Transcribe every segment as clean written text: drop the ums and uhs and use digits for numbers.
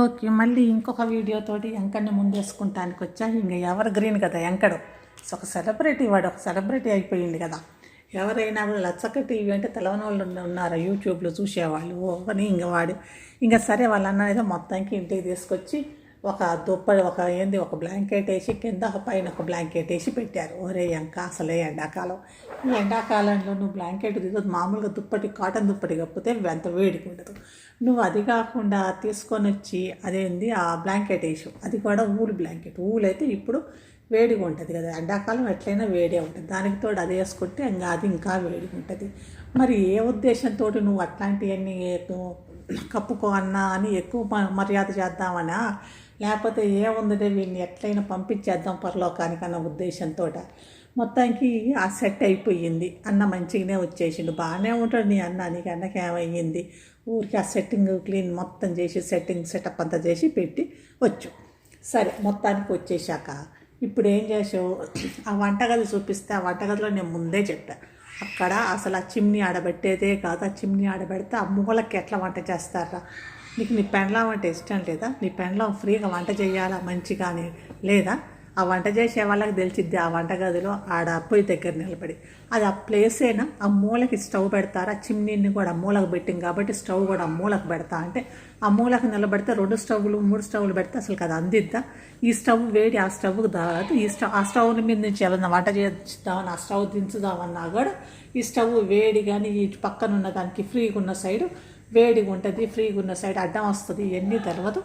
Okay. మళ్ళీ ఇంకొక వీడియోతోటి ఎంకడిని ముందేసుకుంటానికి వచ్చా. ఇంక ఎవర్ గ్రీన్ కదా ఎంకడు. ఒక సెలబ్రిటీ, వాడు ఒక సెలబ్రిటీ అయిపోయింది కదా. ఎవరైనా కూడా లచ్చక్క టీవీ అంటే తెలవని వాళ్ళు ఉన్నారు యూట్యూబ్లో చూసేవాళ్ళు. అని ఇంక వాడు ఇంకా సరే వాళ్ళ అన్న ఏదో మొత్తానికి ఇంటికి తీసుకొచ్చి ఒక దుప్పటి ఒక బ్లాంకెట్ వేసి కింద పైన ఒక బ్లాంకెట్ వేసి పెట్టారు. ఒరే ఇంకా అసలే ఎండాకాలం, ఈ ఎండాకాలంలో నువ్వు బ్లాంకెట్ తీసుకో, మామూలుగా దుప్పటి కాటన్ దుప్పటి కప్పితే అంత వేడికి ఉండదు. నువ్వు అది కాకుండా తీసుకొని వచ్చి అదేంది ఆ బ్లాంకెట్ వేసావు, అది కూడా ఊలు బ్లాంకెట్. ఊలు అయితే ఇప్పుడు వేడిగా ఉంటుంది కదా, ఎండాకాలం ఎట్లయినా వేడే ఉంటుంది. దానికి తోడు అది వేసుకుంటే ఇంకా అది ఇంకా వేడిగా ఉంటుంది. మరి ఏ ఉద్దేశంతో నువ్వు అట్లాంటివన్నీ కప్పుకో అన్నా అని ఎక్కువ మర్యాద చేద్దామనా, లేకపోతే ఏముందిటే వీడిని ఎట్లయినా పంపించేద్దాం పరలోకానికి అన్న ఉద్దేశంతో మొత్తానికి ఆ సెట్ అయిపోయింది. అన్న మంచిగానే వచ్చేసిండు, బాగానే ఉంటాడు నీ అన్న. నీకు అన్నకి ఏమయ్యింది, ఊరికి ఆ సెట్టింగ్ క్లీన్ మొత్తం చేసి సెటప్ అంతా చేసి పెట్టి వచ్చు. సరే మొత్తానికి వచ్చేసాక ఇప్పుడు ఏం చేసావు, ఆ వంటగది చూపిస్తే ఆ వంటగదిలో నేను ముందే చెప్పాను, అక్కడ అసలు ఆ చిమ్నీ ఆడబెట్టేదే కాదు. ఆ చిమ్నీ ఆడబెడితే ఆ మూలకి ఎట్లా వంట చేస్తారా? నీకు నీ పెండ్లాం అంటే ఇష్టం లేదా? నీ పెండ్లాం ఫ్రీగా వంట చేయాలా మంచిగానే లేదా? ఆ వంట చేసే వాళ్ళకి తెలిసిద్ది ఆ వంటగదిలో ఆడ పొయ్యి దగ్గర నిలబడి. అది ఆ ప్లేసేనా? ఆ మూలకి స్టవ్ పెడతారా? చిమ్నీని కూడా ఆ మూలకు పెట్టింది కాబట్టి స్టవ్ కూడా ఆ మూలకు పెడతా అంటే ఆ మూలకు నిలబెడితే 2 స్టవ్లు 3 స్టవ్లు పెడితే అసలు కదా అందిద్దా? ఈ స్టవ్ వేడి ఆ స్టవ్కి దాదు. ఆ స్టవ్ మీద నుంచి ఏమన్నా వంట చేద్దామని ఆ స్టవ్ దించుదామన్నా కూడా ఈ స్టవ్ వేడి కానీ ఈ పక్కన ఉన్న దానికి ఫ్రీగా ఉన్న సైడు వేడిగా ఉంటుంది, ఫ్రీగా ఉన్న సైడ్ అడ్డం వస్తుంది. ఇవన్నీ తెలియదు.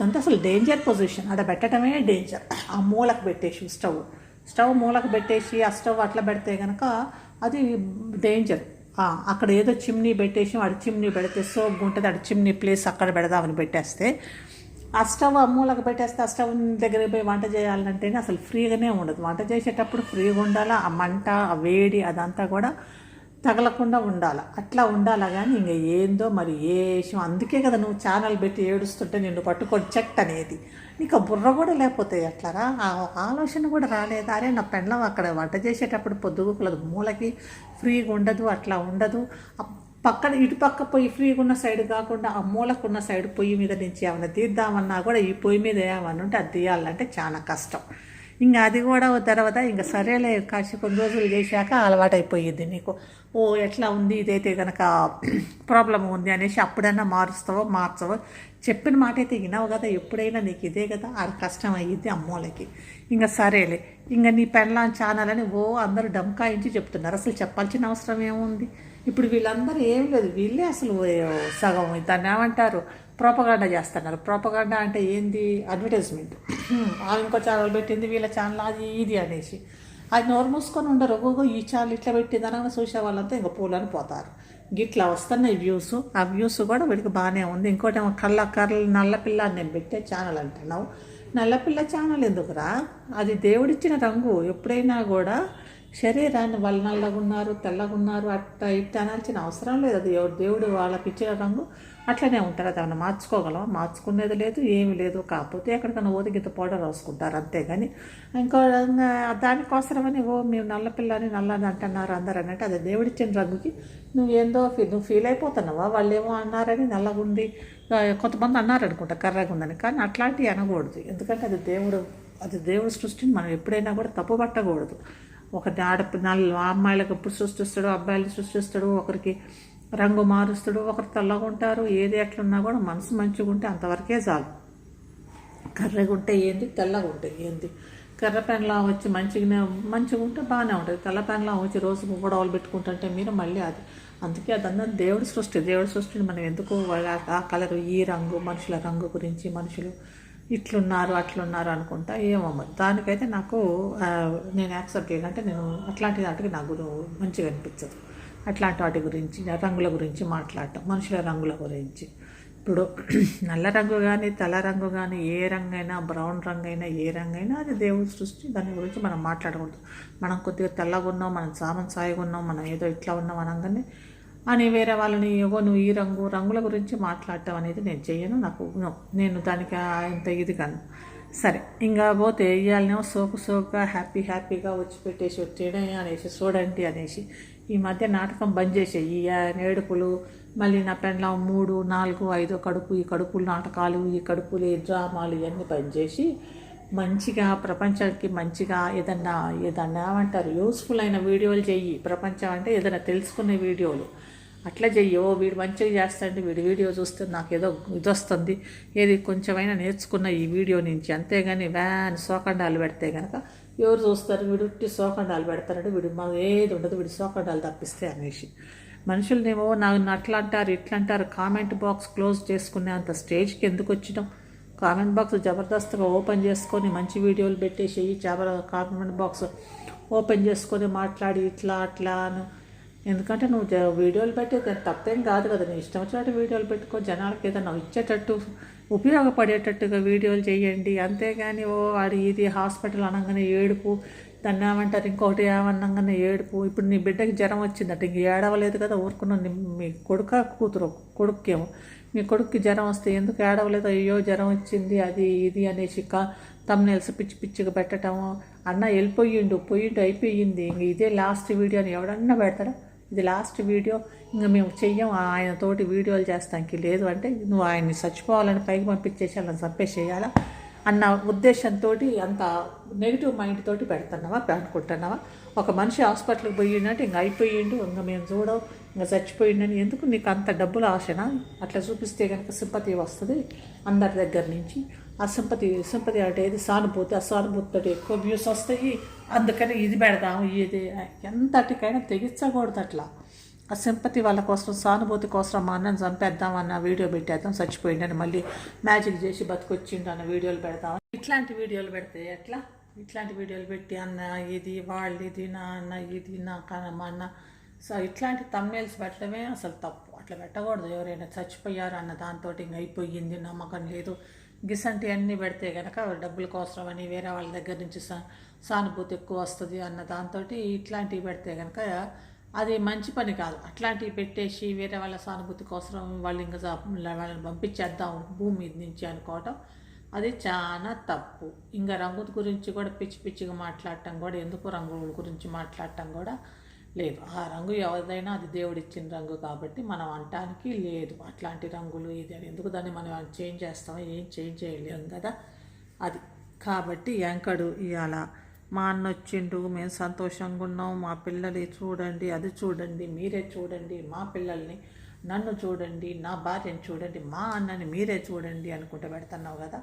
అంతా అసలు డేంజర్ పొజిషన్, అక్కడ పెట్టడమే డేంజర్. ఆ మూలకు పెట్టేసి స్టవ్ మూలకు పెట్టేసి ఆ స్టవ్ అట్లా పెడితే కనుక అది డేంజర్. అక్కడ ఏదో చిమ్నీ పెట్టేసి వాడు చిమ్నీ పెడితే సోప్ ఉంటుంది, అక్కడ చిమ్నీ ప్లేస్ అక్కడ పెడదామని పెట్టేస్తే ఆ స్టవ్ ఆ మూలకు పెట్టేస్తే ఆ స్టవ్ దగ్గర పోయి వంట చేయాలంటేనే అసలు ఫ్రీగానే ఉండదు. వంట చేసేటప్పుడు ఫ్రీగా ఉండాలా, ఆ మంట ఆ వేడి అదంతా కూడా తగలకుండా ఉండాలి. అట్లా ఉండాలా కానీ ఇంక ఏందో మరి ఏ విషయం. అందుకే కదా నువ్వు ఛానల్ పెట్టి ఏడుస్తుంటే నిన్ను పట్టుకొని చెట్ అనేది. నీకు ఆ బుర్ర కూడా లేకపోతే ఎట్లారా? ఆ ఆలోచన కూడా రాలేదా? అరే నా పెండ్లం అక్కడ వంట చేసేటప్పుడు పొద్దుగుకులదు, మూలకి ఫ్రీగా ఉండదు, అట్లా ఉండదు. పక్కన ఇటు పక్క పొయ్యి ఫ్రీగా ఉన్న సైడ్ కాకుండా ఆ మూలకున్న సైడ్ పొయ్యి మీద నుంచి ఏమైనా తీద్దామన్నా కూడా ఈ పొయ్యి మీద ఏమన్నా ఉంటే అది తీయాలంటే చాలా కష్టం. ఇంకా అది కూడా తర్వాత ఇంకా సరేలే కాసి కొన్ని రోజులు చేశాక అలవాటు అయిపోయింది నీకు. ఓ ఎట్లా ఉంది ఇదైతే కనుక ప్రాబ్లం ఉంది అనేసి అప్పుడన్నా మార్చవో చెప్పిన మాట అయితే వినవు కదా. ఎప్పుడైనా నీకు ఇదే కదా ఆడ కష్టం అయ్యిద్ది అమ్మోళ్ళకి. ఇంకా సరేలే ఇంకా నీ పెళ్ళాం ఛానల్ అని అందరూ డమ్కాయించి చెప్తున్నారు. అసలు చెప్పాల్సిన అవసరం ఏముంది? ఇప్పుడు వీళ్ళందరూ ఏం లేదు, వీళ్ళే అసలు సగం దాన్ని ఏమంటారు ప్రోపగాండా చేస్తున్నారు. ప్రోపగాండా అంటే ఏంది? అడ్వర్టైజ్మెంట్. ఇంకో ఛానల్ పెట్టింది వీళ్ళ ఛానల్ అది ఇది అనేసి అది నోరు మూసుకొని ఉండరు. ఈ ఛానల్ ఇట్లా పెట్టింది అనగా చూసే వాళ్ళంతా ఇంకా పూలని పోతారు. గిట్లా వస్తున్నాయి వ్యూస్. ఆ వ్యూస్ కూడా వీడికి బాగానే ఉంది. ఇంకోటి ఏమో కర్రలు నల్లపిల్ల అని నేను పెట్టే ఛానల్ అంటున్నావు. నల్లపిల్ల ఛానల్ ఎందుకురా? అది దేవుడిచ్చిన రంగు. ఎప్పుడైనా కూడా శరీరాన్ని వాళ్ళు నల్లగున్నారు తెల్లగున్నారు అట్లా ఇట్లా అనాల్సిన అవసరం లేదు. అది దేవుడు వాళ్ళకి ఇచ్చిన రంగు అట్లనే ఉంటారు. అది ఏమైనా మార్చుకోగలమా? మార్చుకునేది లేదు, ఏమి లేదు. కాకపోతే ఎక్కడికైనా ఓదిగిత పౌడర్ రాసుకుంటారు అంతేగాని ఇంకో దానికోసమని మేము నల్లపిల్లని నల్లని అంటున్నారు అందరూ అన్నట్టు. అది దేవుడిచ్చిన రంగుకి నువ్వు ఫీల్ అయిపోతున్నావా? వాళ్ళు ఏమో అన్నారని నల్లగుంది, కొంతమంది అన్నారు అనుకుంటా కర్రగా ఉందని. కానీ అట్లాంటివి అనకూడదు, ఎందుకంటే అది దేవుడి సృష్టిని మనం ఎప్పుడైనా కూడా తప్పు పట్టకూడదు. ఒకటి అమ్మాయిలకు ఎప్పుడు సృష్టిస్తాడు, అబ్బాయిలు సృష్టిస్తాడు, ఒకరికి రంగు మారుస్తాడు, ఒకరు తెల్లగా ఉంటారు. ఏది ఎట్లున్నా కూడా మనసు మంచిగా ఉంటే అంతవరకే చాలు. కర్రగా ఉంటే ఏంది, తెల్లగా ఉంటే ఏంది. కర్ర పెన్లా వచ్చి మంచిగా ఉంటే బాగానే ఉంటుంది. తెల్ల పెన్లా వచ్చి రోజు గొడవలు పెట్టుకుంటుంటే మీరు మళ్ళీ అది. అందుకే అదంతా దేవుడి సృష్టిని మనం ఎందుకు ఆ కలరు ఈ రంగు మనుషుల రంగు గురించి మనుషులు ఇట్లున్నారు అట్లున్నారు అనుకుంటా ఏమో. దానికైతే నాకు నేను యాక్సెప్ట్ చేయాలంటే నేను అట్లాంటి వాటికి నాకు మంచిగా అనిపించదు. అట్లాంటి వాటి గురించి రంగుల గురించి మాట్లాడటం, మనుషుల రంగుల గురించి. ఇప్పుడు నల్ల రంగు కానీ తెల్ల రంగు కానీ ఏ రంగైనా బ్రౌన్ రంగు అయినా ఏ రంగైనా అది దేవుడి సృష్టి. దాని గురించి మనం మాట్లాడకూడదు. మనం కొద్దిగా తెల్లగా ఉన్నాం, మనం సాయిగా ఉన్నాం, మనం ఏదో ఇట్లా ఉన్నాం అనగానే అని వేరే వాళ్ళని నువ్వు ఈ రంగుల గురించి మాట్లాడటం అనేది నేను చెయ్యను. నేను దానికి ఇంత ఇది కాను. సరే ఇంకా పోతే ఇవాళనేమో సోకుగా హ్యాపీగా వచ్చి పెట్టేసి తినే అనేసి చూడండి అనేసి ఈ మధ్య నాటకం బంద్ చేసేయి. ఈ ఏడుపులు మళ్ళీ నా పెండ్లం 3, 4, 5 కడుపు, ఈ కడుపులు నాటకాలు, ఈ కడుపులు డ్రామాలు ఇవన్నీ పనిచేసి మంచిగా ప్రపంచానికి మంచిగా ఏదన్నా ఏమంటారు యూస్ఫుల్ అయిన వీడియోలు చెయ్యి. ప్రపంచం అంటే ఏదైనా తెలుసుకునే వీడియోలు అట్లా చెయ్యి. వీడు మంచిగా చేస్తాడు, వీడి వీడియో చూస్తే నాకు ఏదో ఇది వస్తుంది, ఏది కొంచెమైనా నేర్చుకున్న ఈ వీడియో నుంచి, అంతేగాని శోకండాలు పెడితే కనుక ఎవరు చూస్తారు? వీడు ఉట్టి శోకండాలు పెడతారంటే వీడు ఏది ఉండదు, వీడి శోకండాలు తప్పిస్తే అనేసి మనుషులనేమో నాకు అట్లా అంటారు ఇట్లా అంటారు. కామెంట్ బాక్స్ క్లోజ్ చేసుకునే అంత స్టేజ్కి ఎందుకు వచ్చినాం? కామెంట్ బాక్స్ జబర్దస్త్గా ఓపెన్ చేసుకొని మంచి వీడియోలు పెట్టేసి కామెంట్ బాక్స్ ఓపెన్ చేసుకొని మాట్లాడి ఇట్లా అట్లా ఎందుకంటే నువ్వు వీడియోలు పెట్టేది తప్పేం కాదు కదా. నీ ఇష్టం వచ్చినట్టు వీడియోలు పెట్టుకో, జనాలకి ఏదైనా ఇచ్చేటట్టు ఉపయోగపడేటట్టుగా వీడియోలు చేయండి. అంతేగాని వాడి ఇది హాస్పిటల్ అనగానే ఏడుపు, దాన్ని ఏమంటారు ఇంకొకటి ఏమన్నగానే ఏడుపు. ఇప్పుడు నీ బిడ్డకి జ్వరం వచ్చిందట, ఇంక ఏడవలేదు కదా, ఊరుకున్న మీ కూతురు కొడుకేమో, మీ కొడుక్కి జ్వరం వస్తే ఎందుకు ఏడవలేదు? అయ్యో జ్వరం వచ్చింది అది ఇది అనేసి తమ్నెల్స్ పిచ్చి పిచ్చిగా పెట్టడము. అన్న వెళ్ళిపోయిండు అయిపోయింది, ఇంక ఇదే లాస్ట్ వీడియో అని ఎవడన్నా పెడతాడా? ఇది లాస్ట్ వీడియో, ఇంకా మేము చెయ్యం, ఆయనతోటి వీడియోలు చేస్తానికి లేదు అంటే నువ్వు ఆయన్ని చచ్చిపోవాలని పైకి పంపించేసి అలా చంపేసేయాలా అన్న ఉద్దేశంతో అంత నెగిటివ్ మైండ్ తోటి పెడుతున్నావా అనుకుంటున్నావా? ఒక మనిషి హాస్పిటల్కి పోయిందంటే ఇంక అయిపోయిండు, ఇంకా మేము చూడవు, ఇంకా చచ్చిపోయిండని. ఎందుకు నీకు అంత డబ్బులు ఆశనా? అట్లా చూపిస్తే కనుక సింపతి వస్తుంది అందరి దగ్గర నుంచి. ఆ సింపతి అంటే ఏది సానుభూతి, ఆ సానుభూతితో ఎక్కువ వ్యూస్ వస్తాయి. అందుకని ఇది పెడదాం, ఇది ఎంతటికైనా తెగించకూడదు అట్లా. ఆ సింపతి వాళ్ళ కోసం, సానుభూతి కోసం మా అన్నని చంపేద్దాం అన్న వీడియో పెట్టేద్దాం, చచ్చిపోయిండని మళ్ళీ మ్యాజిక్ చేసి బతికొచ్చిండు అన్న వీడియోలు పెడతాం. ఇట్లాంటి వీడియోలు పెడితే ఎట్లా? ఇట్లాంటి వీడియోలు పెట్టి అన్న ఇది వాళ్ళు ఇది నా అన్న ఇది నా మా అన్న ఇట్లాంటి తమ్నేల్స్ పెట్టడమే అసలు తప్పు. అట్లా పెట్టకూడదు. ఎవరైనా చచ్చిపోయారు అన్న దాంతో ఇంక అయిపోయింది, నమ్మకం లేదు, గిసంటి అన్నీ పెడితే కనుక డబ్బుల కోసం అని వేరే వాళ్ళ దగ్గర నుంచి సానుభూతి ఎక్కువ వస్తుంది అన్న దాంతో ఇట్లాంటివి పెడితే కనుక అది మంచి పని కాదు. అట్లాంటివి పెట్టేసి వేరే వాళ్ళ సానుభూతి కోసం వాళ్ళు ఇంకా వాళ్ళని పంపించేద్దాం భూమి మీద నుంచి అనుకోవటం అది చాలా తప్పు. ఇంకా రంగు గురించి కూడా పిచ్చి పిచ్చిగా మాట్లాడటం కూడా, ఎందుకు రంగుల గురించి మాట్లాడటం కూడా లేదు. ఆ రంగు ఎవరిదైనా అది దేవుడిచ్చిన రంగు కాబట్టి మనం అనటానికి లేదు. అట్లాంటి రంగులు ఇది అని ఎందుకు దాన్ని మనం చేంజ్ చేస్తామో, ఏం చేంజ్ చేయలేము కదా అది. కాబట్టి యాంకడు ఇవాళ మా అన్న వచ్చిండు, మేము సంతోషంగా ఉన్నాం, మా పిల్లలు చూడండి, అది చూడండి, మీరే చూడండి, మా పిల్లల్ని, నన్ను చూడండి, నా భార్యను చూడండి, మా అన్నని మీరే చూడండి అనుకుంటూ పెడుతున్నావు కదా.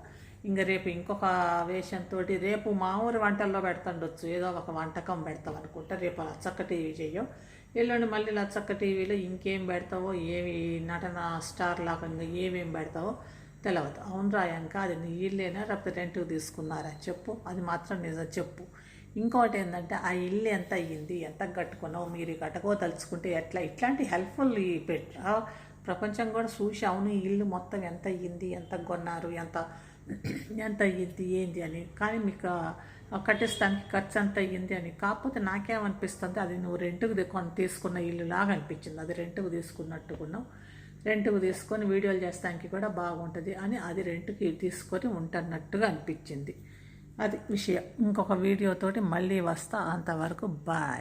ఇంకా రేపు ఇంకొక వేషంతో రేపు మా ఊరి వంటల్లో పెడుతుండొచ్చు, ఏదో ఒక వంటకం పెడతావు అనుకుంటా. రేపు లచ్చక్క టీవీ చెయ్యవు, ఎల్లుండి మళ్ళీ లచ్చక్క టీవీలో ఇంకేం పెడతావో, ఏమి నటన స్టార్ లాగా ఏమేం పెడతావో తెలియదు. అవును రాయంక అది నీ ఇల్లేనా లేకపోతే రెంట్కి తీసుకున్నారా చెప్పు, అది మాత్రం నిజం చెప్పు. ఇంకోటి ఏంటంటే ఆ ఇల్లు ఎంత అయ్యింది, ఎంత కట్టుకున్నావు, మీరు కట్టుకోదలుచుకుంటే ఎట్లా, ఇట్లాంటి హెల్ప్ఫుల్ ప్రపంచం కూడా చూసి అవును ఈ ఇల్లు మొత్తం ఎంత అయ్యింది, ఎంత కొన్నారు, ఎంత అయ్యింది ఏంది అని. కానీ మీకు కట్టిస్తానికి ఖర్చు ఎంత అయ్యింది అని. కాకపోతే నాకేమనిపిస్తుంది, అది నువ్వు రెంట్కి తీసుకున్న ఇల్లు లాగా అనిపించింది. అది రెంట్కి తీసుకున్నట్టుకున్నావు, రెంట్కి తీసుకొని వీడియోలు చేస్తానికి కూడా బాగుంటుంది అని అది రెంట్కి తీసుకొని ఉంటున్నట్టుగా అనిపించింది. అది విషయం. ఇంకొక వీడియోతోటి మళ్ళీ వస్తా, అంతవరకు బాయ్.